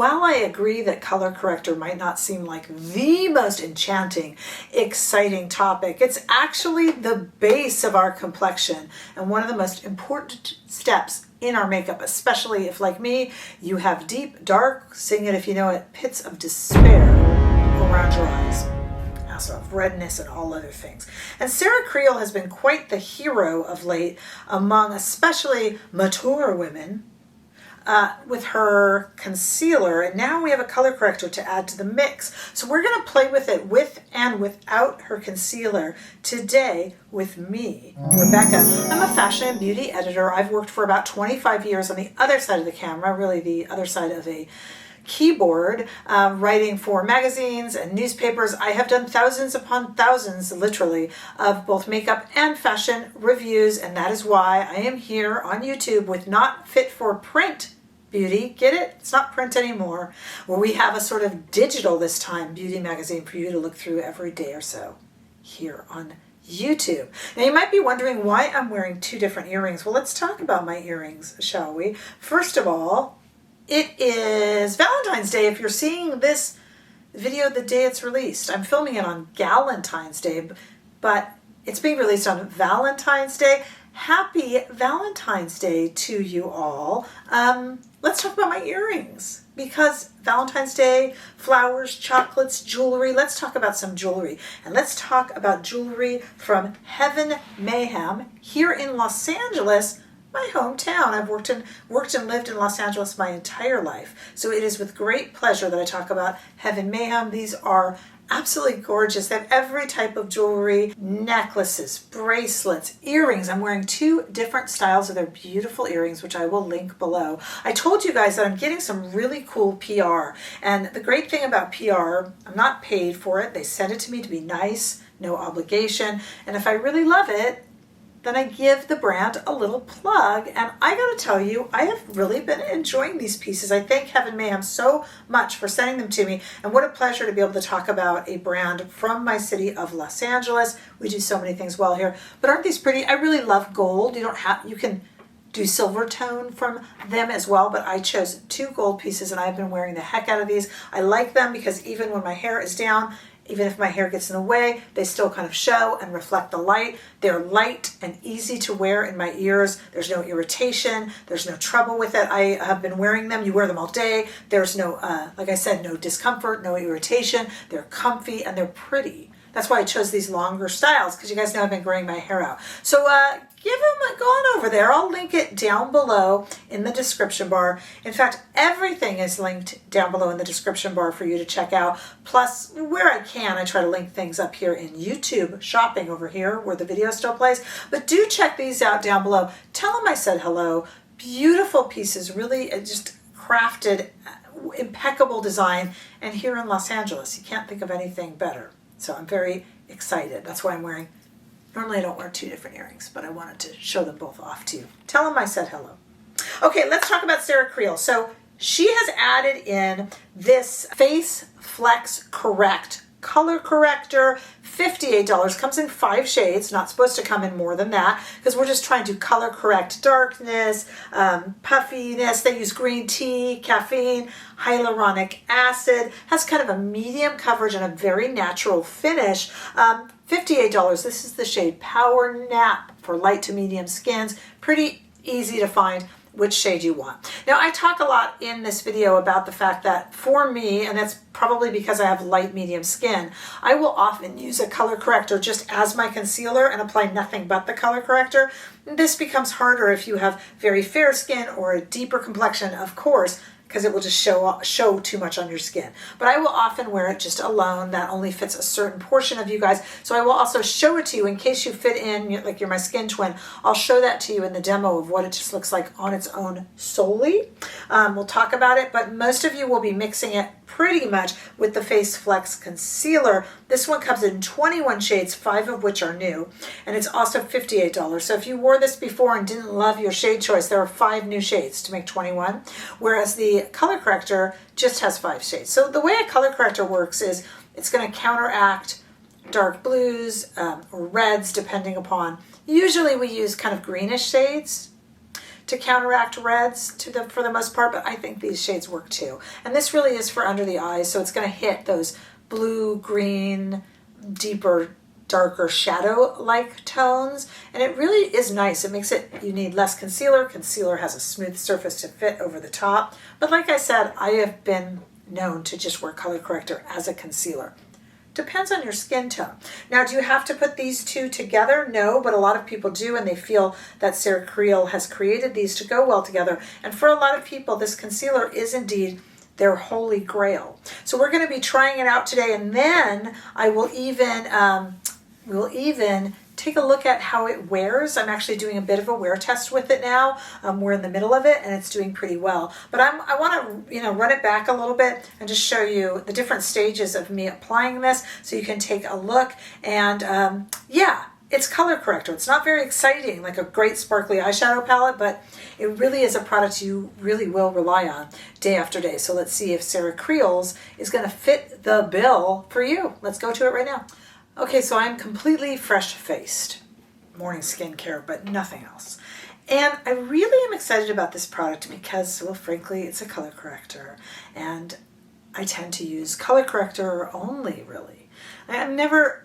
while I agree that color corrector might not seem like the most enchanting, exciting topic, it's actually the base of our complexion and one of the most important steps in our makeup, especially if, like me, you have deep, dark, sing it if you know it, pits of despair around your eyes. Also of redness and all other things. And Sarah Creal has been quite the hero of late among especially mature women with her concealer, and now we have a color corrector to add to the mix. So we're going to play with it with and without her concealer today with me, Rebecca. I'm a fashion and beauty editor. I've worked for about 25 years on the other side of the camera, really the other side of a keyboard, writing for magazines and newspapers. I have done thousands upon thousands, literally, of both makeup and fashion reviews, and that is why I am here on YouTube with Not Fit for Print Beauty. Get it? It's not print anymore, where we have a sort of digital this time beauty magazine for you to look through every day or so here on YouTube. Now you might be wondering why I'm wearing two different earrings. Well, let's talk about my earrings, shall we? First of all, it is Valentine's Day if you're seeing this video the day it's released. I'm filming it on Galentine's Day, but it's being released on Valentine's Day. Happy Valentine's Day to you all. Let's talk about my earrings, because Valentine's Day, flowers, chocolates, jewelry. Let's talk about some jewelry. And let's talk about jewelry from Heaven Mayhem here in Los Angeles, my hometown. I've worked and lived in Los Angeles my entire life. So it is with great pleasure that I talk about Heaven Mayhem. These are absolutely gorgeous. They have every type of jewelry, necklaces, bracelets, earrings. I'm wearing two different styles of their beautiful earrings, which I will link below. I told you guys that I'm getting some really cool PR. And the great thing about PR, I'm not paid for it. They send it to me to be nice, no obligation. And if I really love it, then I give the brand a little plug. And I gotta tell you, I have really been enjoying these pieces. I thank Heaven Mayhem so much for sending them to me. And what a pleasure to be able to talk about a brand from my city of Los Angeles. We do so many things well here. But aren't these pretty? I really love gold. You can do silver tone from them as well, but I chose two gold pieces and I've been wearing the heck out of these. I like them because even when my hair is down, even if my hair gets in the way, they still kind of show and reflect the light. They're light and easy to wear in my ears. There's no irritation. There's no trouble with it. I have been wearing them. You wear them all day. There's no, like I said, no discomfort, no irritation. They're comfy and they're pretty. That's why I chose these longer styles, because you guys know I've been growing my hair out. So give them, go on over there. I'll link it down below in the description bar. In fact, everything is linked down below in the description bar for you to check out. Plus, where I can, I try to link things up here in YouTube shopping over here where the video still plays. But do check these out down below. Tell them I said hello. Beautiful pieces, really just crafted, impeccable design. And here in Los Angeles, you can't think of anything better. So I'm very excited. That's why I'm wearing, normally I don't wear two different earrings, but I wanted to show them both off to you. Tell them I said hello. Okay, let's talk about Sarah Creal. So she has added in this Face Flex Correct color corrector, $58. Comes in 5 shades. Not supposed to come in more than that because we're just trying to color correct darkness, puffiness. They use green tea, caffeine, hyaluronic acid. Has kind of a medium coverage and a very natural finish. $58. This is the shade Power Nap for light to medium skins. Pretty easy to find which shade you want. Now, I talk a lot in this video about the fact that for me, and that's probably because I have light medium skin, I will often use a color corrector just as my concealer and apply nothing but the color corrector. This becomes harder if you have very fair skin or a deeper complexion, of course, because it will just show too much on your skin. But I will often wear it just alone. That only fits a certain portion of you guys. So I will also show it to you in case you fit in, like you're my skin twin. I'll show that to you in the demo of what it just looks like on its own solely. We'll talk about it, but most of you will be mixing it pretty much with the Face Flex Concealer. This one comes in 21 shades, 5 of which are new, and it's also $58. So if you wore this before and didn't love your shade choice, there are 5 new shades to make 21, whereas the color corrector just has 5 shades. So the way a color corrector works is it's going to counteract dark blues or reds depending upon, usually we use kind of greenish shades to counteract reds for the most part, but I think these shades work too. And this really is for under the eyes, so it's going to hit those blue, green, deeper, darker shadow-like tones, and it really is nice. It makes it, you need less concealer. Concealer has a smooth surface to fit over the top, but like I said, I have been known to just wear color corrector as a concealer. Depends on your skin tone. Now, do you have to put these two together? No, but a lot of people do, and they feel that Sarah Creal has created these to go well together. And for a lot of people, this concealer is indeed their holy grail. So we're going to be trying it out today, and then I will even we'll even take a look at how it wears. I'm actually doing a bit of a wear test with it now. We're in the middle of it, and it's doing pretty well. But I want to run it back a little bit and just show you the different stages of me applying this, so you can take a look. And yeah, it's color corrector. It's not very exciting like a great sparkly eyeshadow palette, but it really is a product you really will rely on day after day. So let's see if Sarah Creal's is going to fit the bill for you. Let's go to it right now. Okay, so I'm completely fresh-faced, morning skincare, but nothing else. And I really am excited about this product because, well, frankly, it's a color corrector. And I tend to use color corrector only, really. I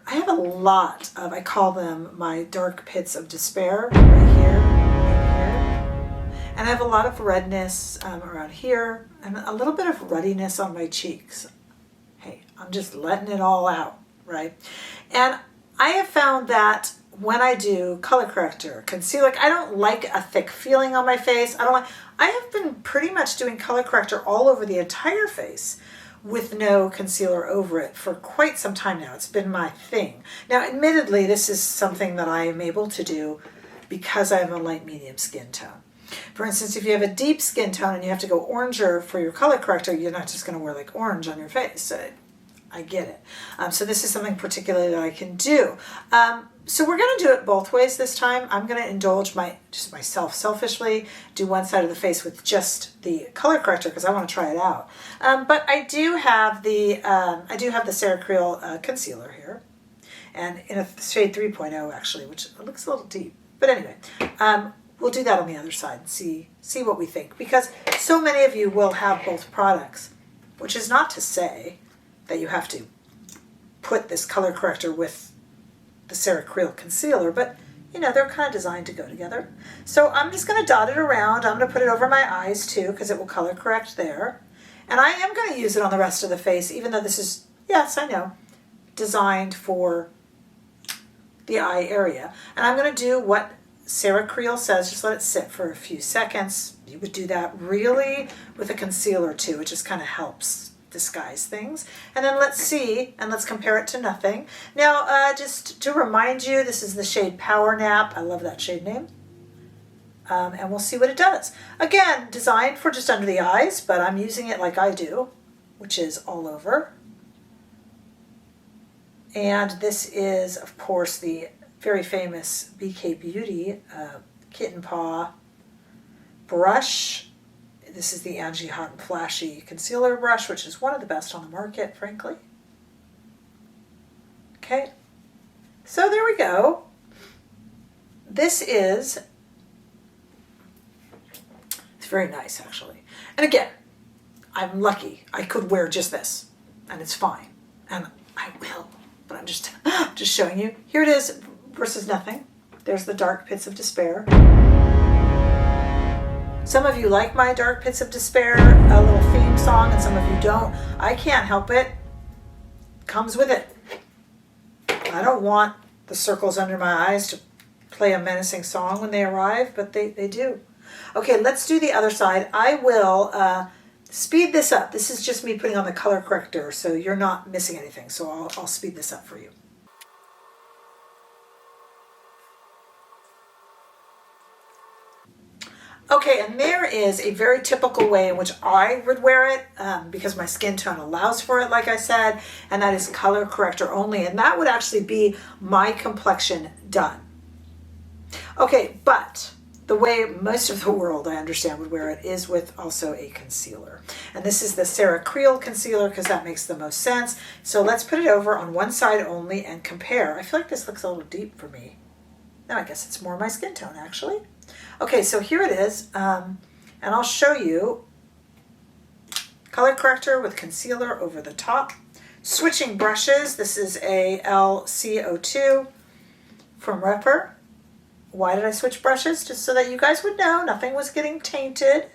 have a lot of, I call them my dark pits of despair, right here, and I have a lot of redness around here, and a little bit of ruddiness on my cheeks. Hey, I'm just letting it all out. Right? And I have found that when I do color corrector, concealer, I don't like a thick feeling on my face. I have been pretty much doing color corrector all over the entire face with no concealer over it for quite some time now. It's been my thing. Now, admittedly, this is something that I am able to do because I have a light medium skin tone. For instance, if you have a deep skin tone and you have to go oranger for your color corrector, you're not just going to wear like orange on your face. I get it. So this is something particularly that I can do. So we're going to do it both ways this time. I'm going to indulge myself selfishly, do one side of the face with just the color corrector because I want to try it out. But I do have the Sarah Creal concealer here, and in a shade 3.0 actually, which looks a little deep. But anyway, we'll do that on the other side and see what we think, because so many of you will have both products, which is not to say that you have to put this color corrector with the Sarah Creal concealer, but they're kind of designed to go together. So I'm just going to dot it around. I'm going to put it over my eyes too, because it will color correct there. And I am going to use it on the rest of the face, even though this is, yes, I know, designed for the eye area. And I'm going to do what Sarah Creal says, just let it sit for a few seconds. You would do that really with a concealer too. It just kind of helps disguise things. And then let's see, and let's compare it to nothing. Now, just to remind you, this is the shade Power Nap. I love that shade name. And we'll see what it does. Again, designed for just under the eyes, but I'm using it like I do, which is all over. And this is, of course, the very famous BK Beauty Kitten Paw brush. This is the Angie Hot and Flashy Concealer Brush, which is one of the best on the market, frankly. Okay, so there we go. This is, it's very nice, actually. And again, I'm lucky. I could wear just this, and it's fine. And I will, but I'm just showing you. Here it is versus nothing. There's the Dark Pits of Despair. Some of you like my Dark Pits of Despair, a little theme song, and some of you don't. I can't help it. Comes with it. I don't want the circles under my eyes to play a menacing song when they arrive, but they do. Okay, let's do the other side. I will speed this up. This is just me putting on the color corrector, so you're not missing anything. So I'll speed this up for you. Okay, and there is a very typical way in which I would wear it because my skin tone allows for it, like I said, and that is color corrector only, and that would actually be my complexion done. Okay, but the way most of the world, I understand, would wear it is with also a concealer. And this is the Sarah Creal concealer because that makes the most sense. So let's put it over on one side only and compare. I feel like this looks a little deep for me. No, I guess it's more my skin tone, actually. Okay, so here it is, and I'll show you color corrector with concealer over the top. Switching brushes, this is a LCO2 from Rephr. Why did I switch brushes? Just so that you guys would know nothing was getting tainted.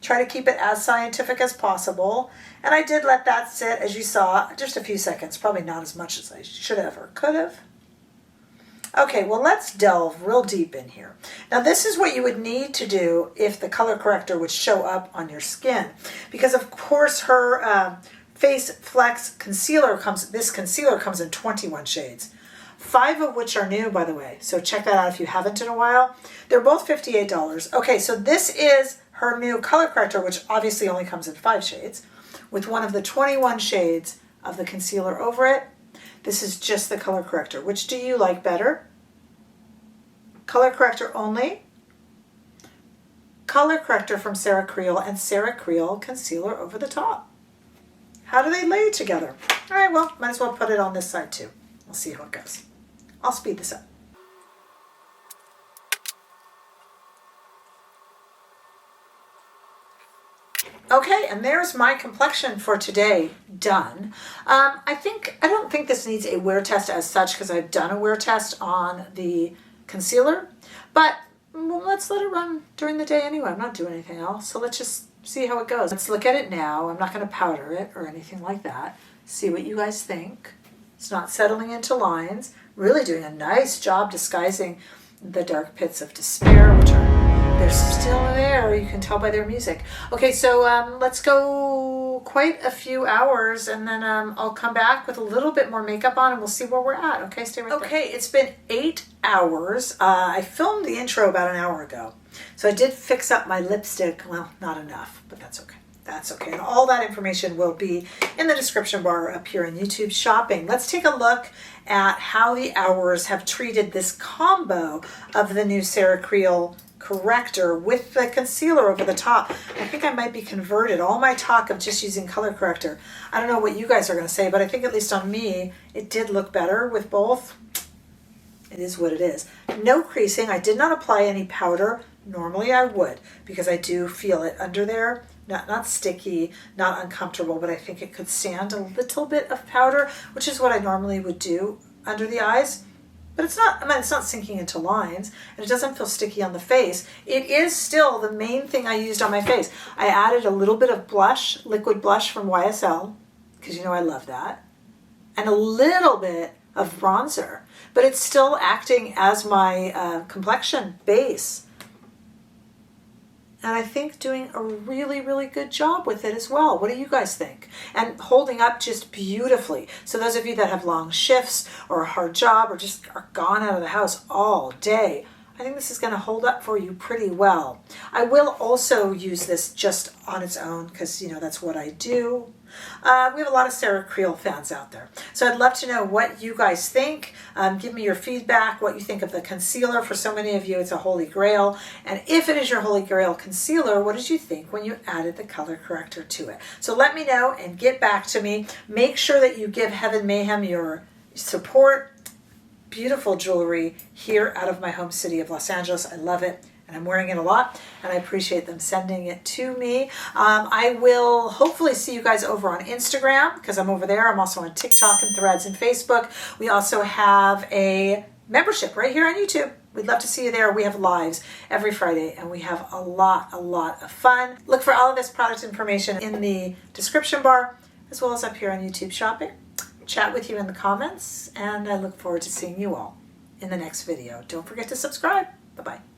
Try to keep it as scientific as possible. And I did let that sit, as you saw, just a few seconds. Probably not as much as I should have or could have. Okay, well, let's delve real deep in here. Now, this is what you would need to do if the color corrector would show up on your skin. Because, of course, her Face Flex concealer this concealer comes in 21 shades. 5 of which are new, by the way. So check that out if you haven't in a while. They're both $58. Okay, so this is her new color corrector, which obviously only comes in 5 shades, with one of the 21 shades of the concealer over it. This is just the color corrector. Which do you like better? Color corrector only? Color corrector from Sarah Creal and Sarah Creal concealer over the top. How do they lay together? All right, well, might as well put it on this side too. We'll see how it goes. I'll speed this up. Okay, and there's my complexion for today done. I don't think this needs a wear test as such because I've done a wear test on the concealer, but let's let it run during the day anyway. I'm not doing anything else, so let's just see how it goes. Let's look at it now. I'm not going to powder it or anything like that. See what you guys think. It's not settling into lines. Really doing a nice job disguising the dark pits of despair, which they're still there. You can tell by their music. Okay, so let's go quite a few hours, and then I'll come back with a little bit more makeup on, and we'll see where we're at. Okay, stay right there. Okay, it's been 8 hours. I filmed the intro about an hour ago, so I did fix up my lipstick. Well, not enough, but that's okay. That's okay. And all that information will be in the description bar up here in YouTube Shopping. Let's take a look at how the hours have treated this combo of the new Sarah Creal corrector with the concealer over the top. I think I might be converted. All my talk of just using color corrector, I don't know what you guys are going to say, but I think at least on me, it did look better with both. It is what it is. No creasing. I did not apply any powder. Normally I would, because I do feel it under there. Not sticky, not uncomfortable, but I think it could stand a little bit of powder, which is what I normally would do under the eyes. But it's not, it's not sinking into lines, and it doesn't feel sticky on the face. It is still the main thing I used on my face. I added a little bit of blush, liquid blush from YSL, because you know I love that, and a little bit of bronzer, but it's still acting as my complexion base. And I think doing a really, really good job with it as well. What do you guys think? And holding up just beautifully. So those of you that have long shifts or a hard job or just are gone out of the house all day, I think this is going to hold up for you pretty well. I will also use this just on its own because, you know, that's what I do. We have a lot of Sarah Creal fans out there. So I'd love to know what you guys think. Give me your feedback, what you think of the concealer. For so many of you, it's a holy grail. And if it is your holy grail concealer, what did you think when you added the color corrector to it? So let me know and get back to me. Make sure that you give Heaven Mayhem your support. Beautiful jewelry here out of my home city of Los Angeles. I love it. And I'm wearing it a lot, and I appreciate them sending it to me. I will hopefully see you guys over on Instagram, because I'm over there. I'm also on TikTok and Threads and Facebook. We also have a membership right here on YouTube. We'd love to see you there. We have lives every Friday, and we have a lot of fun. Look for all of this product information in the description bar, as well as up here on YouTube Shopping. Chat with you in the comments, and I look forward to seeing you all in the next video. Don't forget to subscribe. Bye-bye.